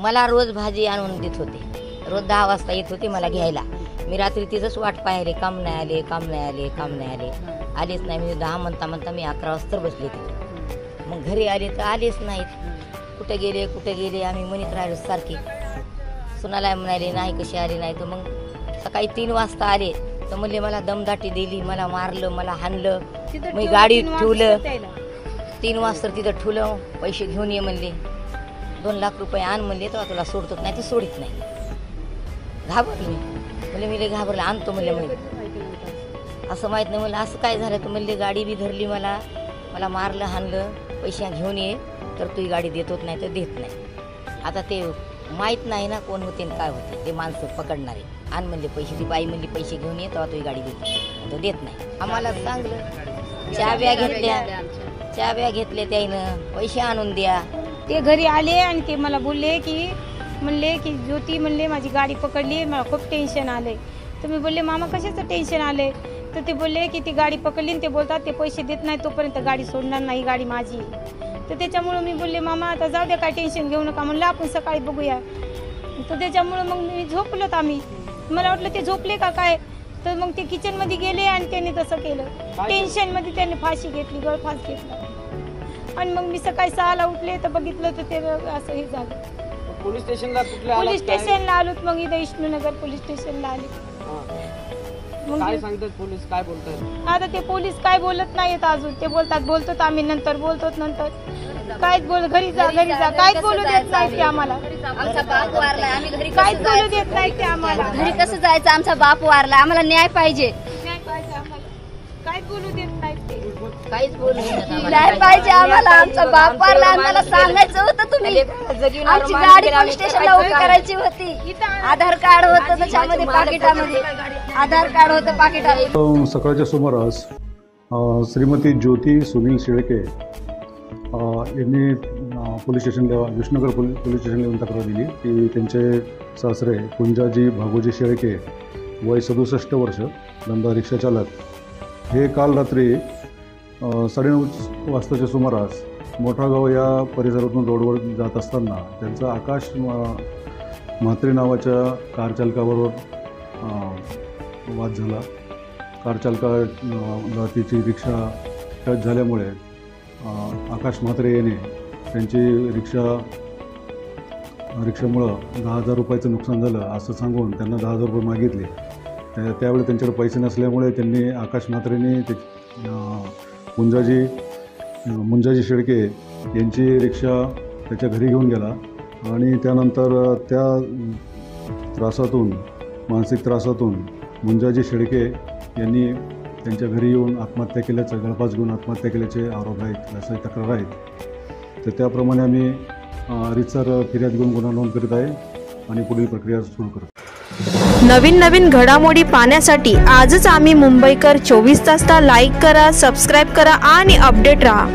मला रोज भाजी आणून देत होते, रोज 10 वाजता येत होते मला घ्यायला। मी रात्री तिथंच वाट पाहिले, काम नाही आले, काम नाही आले, काम नाही आले, आलेच नाही। मी 10 म्हणता म्हणता मी 11 वाजता बसले तिथे। मग घरी आले तर आलेच नाहीत, कुठे गेले आम्ही म्हणत राहिलो सारखे। सुनाला म्हणाले नाही कशी आले नाही, तर मग सकाळी 3 वाजता आले तर म्हणले मला दमदाटी दिली, मला मारलं, मला हाणलं। मी गाडी ठेवलं, 3 वाजता तिथं ठेवलं, पैसे घेऊन ये म्हणले, 2 लाख रुपये आण म्हणले, तेव्हा तुला सोडतो नाही तर सोडित नाही। घाबरले म्हणले, मी लय घाबरले, आणतो म्हणले। म्हणजे असं माहीत नाही मला असं काय झालं, तर म्हणले गाडी बी धरली, मला मारलं, हाणलं, पैसे घेऊन ये तर तू गाडी देतोच नाही तर देत नाही। आता ते माहीत नाही ना कोण होते काय होते ते माणसं पकडणारे। आण म्हणले पैसे, ती बाई म्हणली पैसे घेऊन ये तेव्हा तू गाडी देते, तर देत नाही। आम्हाला चांगलं चाव्या घेतल्या त्याईनं, पैसे आणून द्या। ते घरी आले आणि ते मला म्हणले की ज्योती म्हणले माझी गाडी पकडली, मला खूप टेन्शन आले। तर मी बोलले मामा कशाचं टेन्शन आले, तर ते बोलले की ती गाडी पकडली आणि ते बोलतात ते पैसे देत नाही तोपर्यंत गाडी सोडणार नाही, गाडी माझी। तर त्याच्यामुळे मी बोलले मामा आता जाऊ द्या, काय टेन्शन घेऊ नका, म्हणलं आपण सकाळी बघूया। तर त्याच्यामुळे मग मी झोपलोत आम्ही, मला वाटलं ते झोपले का काय, तर मग ते किचन मध्ये गेले आणि त्यांनी तसं केलं। टेन्शन मध्ये त्यांनी फाशी घेतली, गळफास घेतला। आणि मग मी सकाळी 6ला उठले तर बघितलं तर ते असं हे झालं। पोलीस स्टेशनला आलोत, मग इथं विष्णुनगर पोलीस स्टेशनला आले। मग काय सांगतात पोलीस, काय बोलतात? आता ते पोलीस काय बोलत नाहीत अजून, ते बोलतो आम्ही नंतर बोलतो, नंतर काहीच घरी जा काहीच बोलू देत नाही ते आम्हाला। आमचा बाप वारलाय, आम्ही घरी काहीच बोलू देत नाही ते आम्हाला। घरी कसं जायचं, आमचा बाप वारलाय, आम्हाला न्याय पाहिजे, आम्हाला काहीच बोलू देत नाही ते, काहीच बोलू नका। न्याय पाहिजे आम्हाला। आमचा बाप वारला, आम्हाला सांगायचं होतं तुम्ही, आमची गाडी पोलीस स्टेशनला उभी करायची होती। आधार कार्ड होतं त्याच्यामध्ये, पाकिटामध्ये आधार कार्ड होतं पाकिटामध्ये। सकाळच्या सुमारास श्रीमती ज्योती सुनील शेळके यांनी पोलीस स्टेशनला, विष्णुनगर पोलीस स्टेशनला येऊन तक्रार दिली की त्यांचे सासरे कुंजाजी भागोजी शेळके वय 67 वर्ष, धंदा रिक्षा चालक, हे काल रात्री 9:30 वाजताच्या सुमारास मोठागाव या परिसरातून रोडवर जात असताना त्यांचा आकाश म्हात्रे नावाच्या कार चालकाबरोबर वाद झाला। कार चालका तिची रिक्षा टच झाल्यामुळे आकाश म्हात्रे याने त्यांची रिक्षामुळं 10,000 रुपयाचं नुकसान झालं असं सांगून त्यांना 10,000 रुपये मागितले। त्यावेळी त्यांच्याकडे पैसे नसल्यामुळे त्यांनी आकाश म्हात्रेने ते मुंजाजी शेळके यांची रिक्षा त्याच्या घरी घेऊन गेला आणि त्यानंतर त्या त्रासातून, मानसिक त्रासातून मुंजाजी शेळके यांनी त्यांच्या घरी येऊन आत्महत्या केल्याचं, गळफास घेऊन आत्महत्या केल्याचे आरोप आहेत, असे तक्रार आहेत। तर त्याप्रमाणे आम्ही रीतसर फिर्याद घेऊन गुन्हा नोंद करीत आहे आणि पुढील प्रक्रिया सुरू करतो। नवीन घडामोडी पाहण्यासाठी आजच आम्ही मुंबईकर 24 तासला लाईक करा, सबस्क्राईब करा आणि अपडेट रहा।